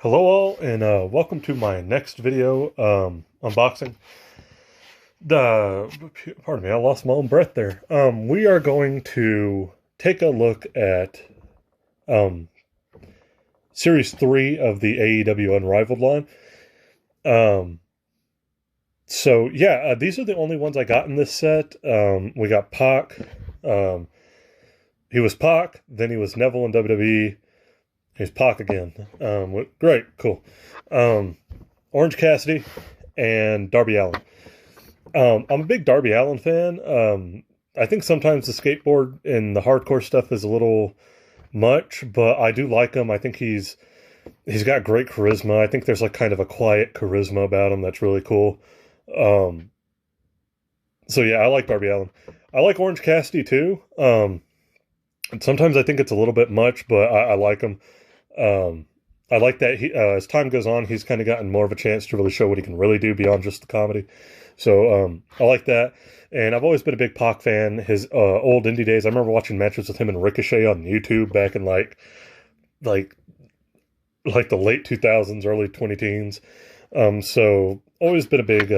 Hello all, and welcome to my next video unboxing. Pardon me, I lost my own breath there. We are going to take a look at Series 3 of the AEW Unrivaled line. So yeah, these are the only ones I got in this set. We got Pac. He was Pac, then he was Neville in WWE. Here's Pac again. Great, cool. Orange Cassidy and Darby Allin. I'm a big Darby Allin fan. I think sometimes the skateboard and the hardcore stuff is a little much, but I do like him. I think he's got great charisma. I think there's like kind of a quiet charisma about him that's really cool. So yeah, I like Darby Allin. I like Orange Cassidy too. And sometimes I think it's a little bit much, but I like him. I like that as time goes on, he's kind of gotten more of a chance to really show what he can really do beyond just the comedy. So I like that. And I've always been a big Pac fan. His old indie days, I remember watching matches with him and Ricochet on YouTube back in like the late 2000s, early 2010s. So always been a big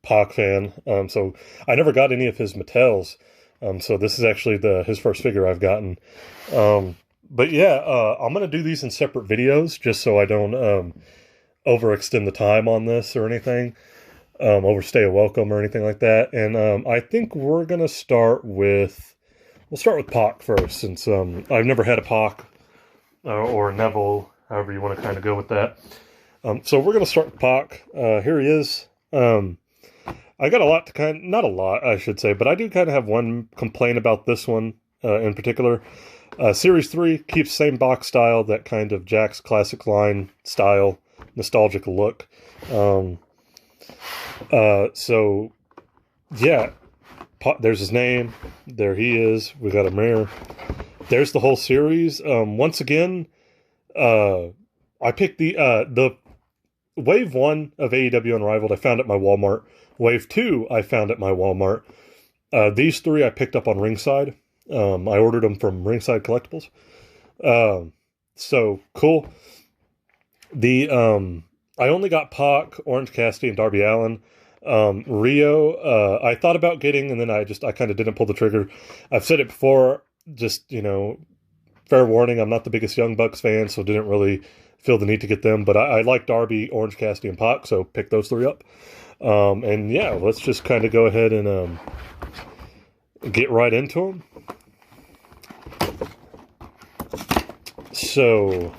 Pac fan. So I never got any of his Mattels. So this is actually his first figure I've gotten. But yeah, I'm going to do these in separate videos just so I don't overextend the time on this or anything, overstay a welcome or anything like that. And I think we're going to start with, we'll start with Pac first, since I've never had a Pac or a Neville, however you want to kind of go with that. So we're going to start with Pac. Here he is. I got a lot to not a lot, I should say, but I do kind of have one complaint about this one in particular. Series 3 keeps same box style, that kind of Jack's classic line style, nostalgic look. So, yeah, there's his name. There he is. We got a mirror. There's the whole series. Once again, I picked the Wave 1 of AEW Unrivaled I found at my Walmart. Wave 2 I found at my Walmart. These three I picked up on Ringside. I ordered them from Ringside Collectibles. So cool. I only got Pac, Orange Cassidy, and Darby Allin. Rio, I thought about getting, and then I kind of didn't pull the trigger. I've said it before, just, fair warning, I'm not the biggest Young Bucks fan, so didn't really feel the need to get them, but I like Darby, Orange Cassidy, and Pac, so pick those three up. And yeah, let's just kind of go ahead and get right into them. So,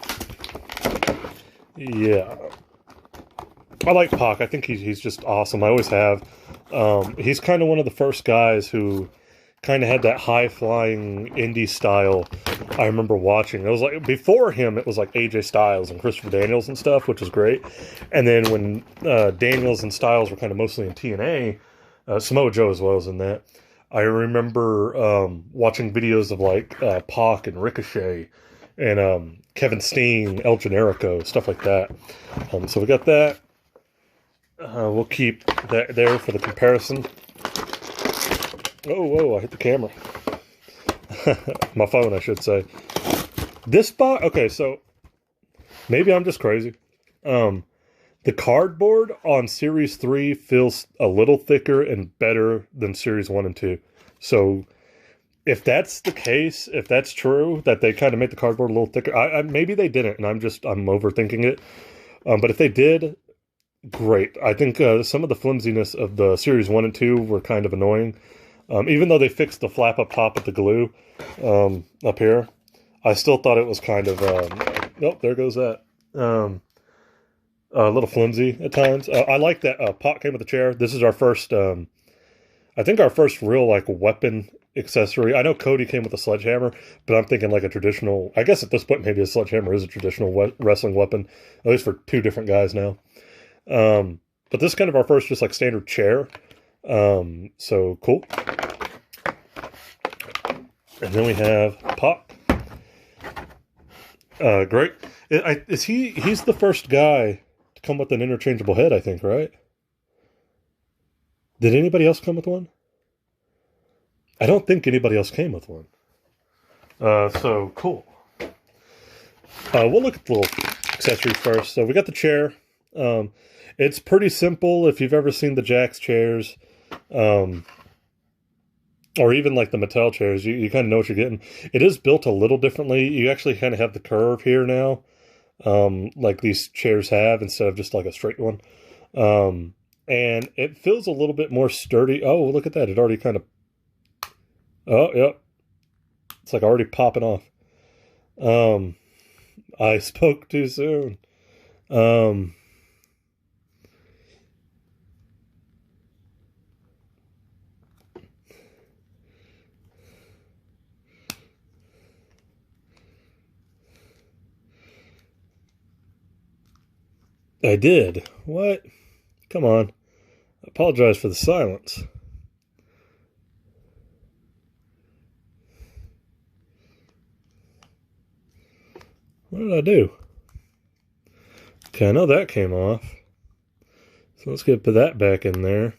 yeah, I like Pac. I think he's just awesome. I always have. He's kind of one of the first guys who kind of had that high-flying indie style I remember watching. It was like, before him, it was like AJ Styles and Christopher Daniels and stuff, which was great. And then when Daniels and Styles were kind of mostly in TNA, Samoa Joe as well as in that, I remember watching videos of like Pac and Ricochet and Kevin Steen, El Generico, stuff like that. So we got that. We'll keep that there for the comparison. Oh, whoa, I hit the camera. My phone, I should say. This box, okay, so maybe I'm just crazy. The cardboard on Series 3 feels a little thicker and better than Series 1 and 2. So if that's the case, if that's true, that they kind of made the cardboard a little thicker, maybe they didn't, and I'm overthinking it. But if they did, great. I think some of the flimsiness of the Series 1 and 2 were kind of annoying. Even though they fixed the flap up top with the glue up here, I still thought it was kind of, nope, there goes that. A little flimsy at times. I like that Pac came with a chair. This is our first, I think our first real like weapon accessory. I know Cody came with a sledgehammer, but I'm thinking like a traditional, I guess at this point maybe a sledgehammer is a traditional wrestling weapon, at least for two different guys now. But this is kind of our first just like standard chair. So cool. And then we have Pac. Great. He's the first guy to come with an interchangeable head, I think, right? Did anybody else come with one? I don't think anybody else came with one. So cool. We'll look at the little accessories first. So we got the chair. It's pretty simple if you've ever seen the Jax chairs, or even like the Mattel chairs. You kind of know what you're getting. It is built a little differently. You actually kind of have the curve here now, like these chairs have, instead of just like a straight one. And it feels a little bit more sturdy. Oh, look at that. It already kind of... Oh, yep. It's like already popping off. I spoke too soon. I did. What? Come on. I apologize for the silence. What did I do? Okay, I know that came off. So let's put that back in there.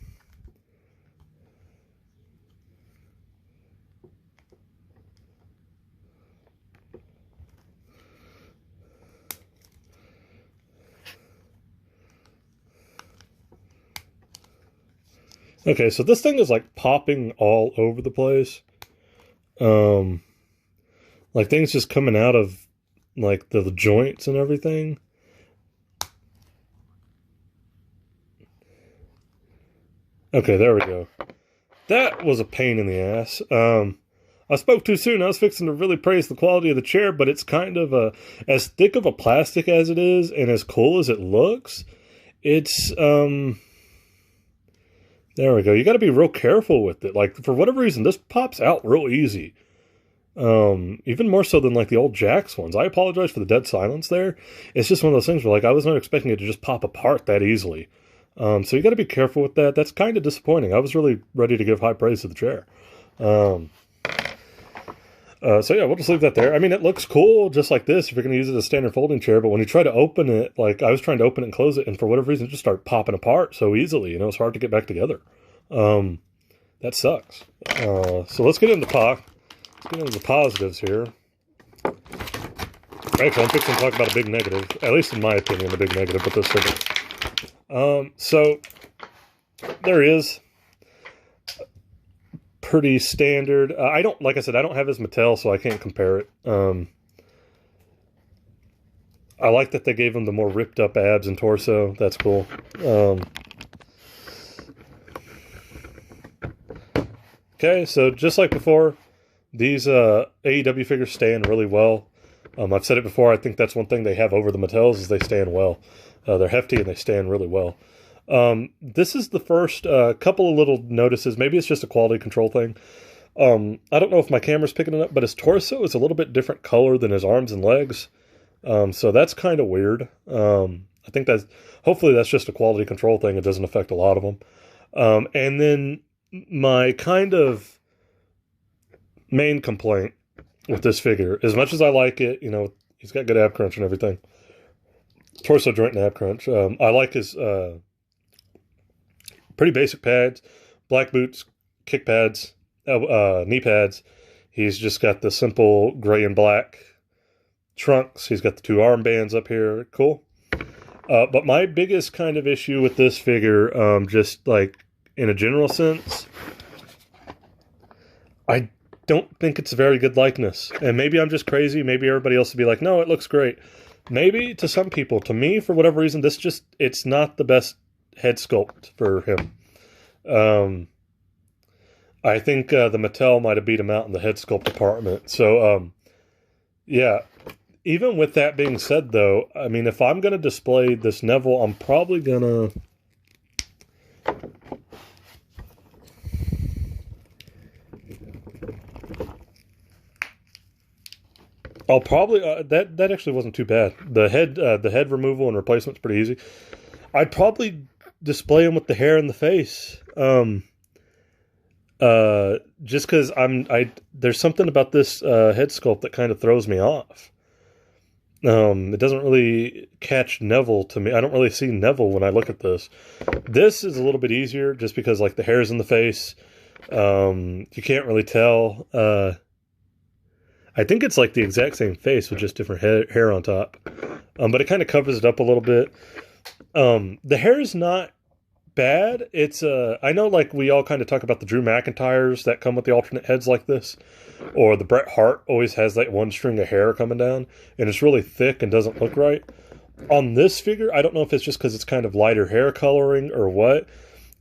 Okay, so this thing is like popping all over the place. Like things just coming out of like the joints and everything. Okay, there we go. That was a pain in the ass. I spoke too soon. I was fixing to really praise the quality of the chair, but it's kind of as thick of a plastic as it is and as cool as it looks. It's, there we go. You got to be real careful with it. Like, for whatever reason, this pops out real easy. Even more so than, like, the old Jax ones. I apologize for the dead silence there. It's just one of those things where, like, I was not expecting it to just pop apart that easily. So you got to be careful with that. That's kind of disappointing. I was really ready to give high praise to the chair. So yeah, we'll just leave that there. I mean, it looks cool just like this if you're going to use it as a standard folding chair, but when you try to open it, like I was trying to open it and close it, and for whatever reason, it just started popping apart so easily. You know, it's hard to get back together. That sucks. So let's get into Let's get into the positives here. Actually, I'm fixing to talk about a big negative, at least in my opinion, a big negative with this figure. So there is pretty standard. I don't, like I said, I don't have his Mattel, so I can't compare it. I like that they gave him the more ripped up abs and torso. That's cool. Okay, so just like before, these AEW figures stand really well. I've said it before, I think that's one thing they have over the Mattels is they stand well. They're hefty and they stand really well. This is the first couple of little notices. Maybe it's just a quality control thing. I don't know if my camera's picking it up, but his torso is a little bit different color than his arms and legs. So that's kind of weird. I think hopefully that's just a quality control thing. It doesn't affect a lot of them. And then my kind of main complaint with this figure, as much as I like it, you know, he's got good ab crunch and everything. Torso joint and ab crunch. I like his pretty basic pads, black boots, kick pads, knee pads. He's just got the simple gray and black trunks. He's got the two armbands up here. Cool. But my biggest kind of issue with this figure, just like in a general sense, I don't think it's a very good likeness. And maybe I'm just crazy. Maybe everybody else would be like, no, it looks great. Maybe to some people. To me, for whatever reason, it's not the best head sculpt for him. I think the Mattel might have beat him out in the head sculpt department. So, yeah. Even with that being said, though, I mean, if I'm going to display this Neville, I'm probably going to... I'll probably... that actually wasn't too bad. The head removal and replacement's pretty easy. I'd probably display him with the hair and the face. Just because there's something about this head sculpt that kind of throws me off. It doesn't really catch Neville to me. I don't really see Neville when I look at this. This is a little bit easier just because like the hair's in the face. You can't really tell. I think it's like the exact same face with just different hair on top. But it kind of covers it up a little bit. The hair is not bad. It's I know, like, we all kind of talk about the Drew McIntyres that come with the alternate heads like this, or the Bret Hart always has like one string of hair coming down and it's really thick and doesn't look right. On this figure, I don't know if it's just because it's kind of lighter hair coloring or what,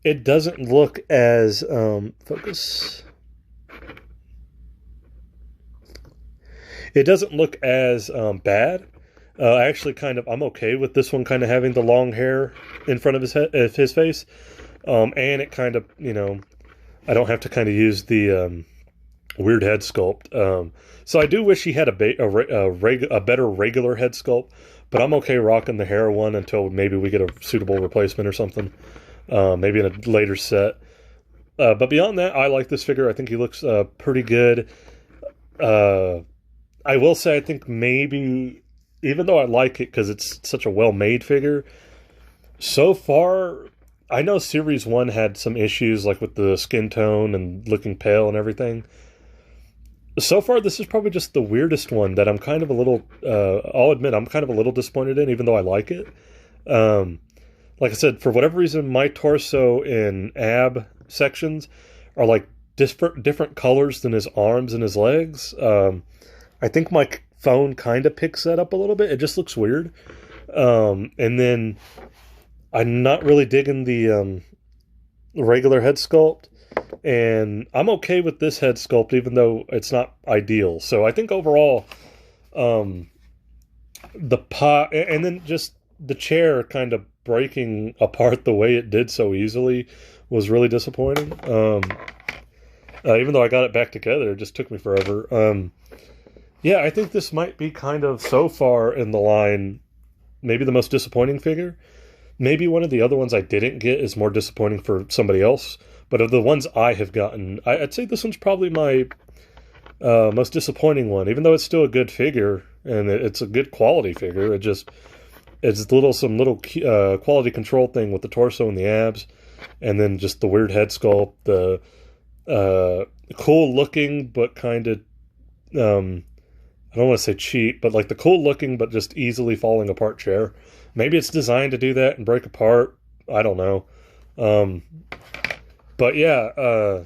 it doesn't look as focus. It doesn't look as bad. Actually, I'm okay with this one kind of having the long hair in front of his face, and it kind of, I don't have to kind of use the weird head sculpt. So I do wish he had a better regular head sculpt, but I'm okay rocking the hair one until maybe we get a suitable replacement or something, maybe in a later set. But beyond that, I like this figure. I think he looks pretty good. I will say, I think maybe, even though I like it because it's such a well-made figure, so far, I know Series 1 had some issues, like with the skin tone and looking pale and everything. So far, this is probably just the weirdest one that I'm kind of a little, I'll admit, I'm kind of a little disappointed in, even though I like it. Like I said, for whatever reason, my torso and ab sections are like different colors than his arms and his legs. I think my phone kind of picks that up a little bit. It just looks weird. And then I'm not really digging the regular head sculpt. And I'm okay with this head sculpt, even though it's not ideal. So I think overall, the pot, and then just the chair kind of breaking apart the way it did so easily was really disappointing. Even though I got it back together, it just took me forever. Yeah, I think this might be kind of, so far in the line, maybe the most disappointing figure. Maybe one of the other ones I didn't get is more disappointing for somebody else. But of the ones I have gotten, I'd say this one's probably my most disappointing one. Even though it's still a good figure, and it's a good quality figure, it's some little quality control thing with the torso and the abs, and then just the weird head sculpt, the cool looking but kind of, I don't want to say cheap, but like the cool looking but just easily falling apart chair. Maybe it's designed to do that and break apart. I don't know. But yeah,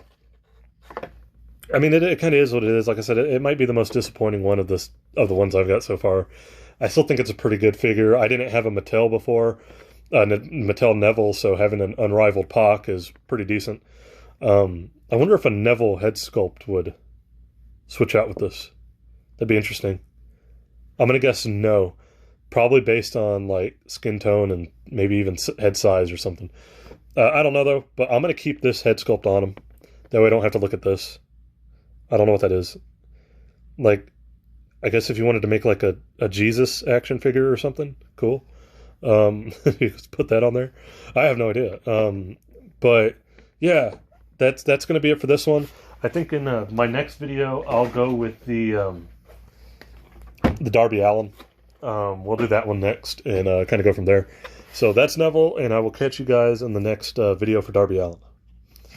I mean, it kind of is what it is. Like I said, it might be the most disappointing one of the ones I've got so far. I still think it's a pretty good figure. I didn't have a Mattel before, Mattel Neville, so having an Unrivaled Pac is pretty decent. I wonder if a Neville head sculpt would switch out with this. That'd be interesting. I'm going to guess no. Probably based on like skin tone and maybe even head size or something. I don't know though, but I'm going to keep this head sculpt on him. That way I don't have to look at this. I don't know what that is. Like, I guess if you wanted to make like a Jesus action figure or something, cool. You just put that on there. I have no idea. But yeah, that's going to be it for this one. I think in my next video, I'll go with the Darby Allin. We'll do that one next and kind of go from there. So that's Neville, and I will catch you guys in the next video for Darby Allin.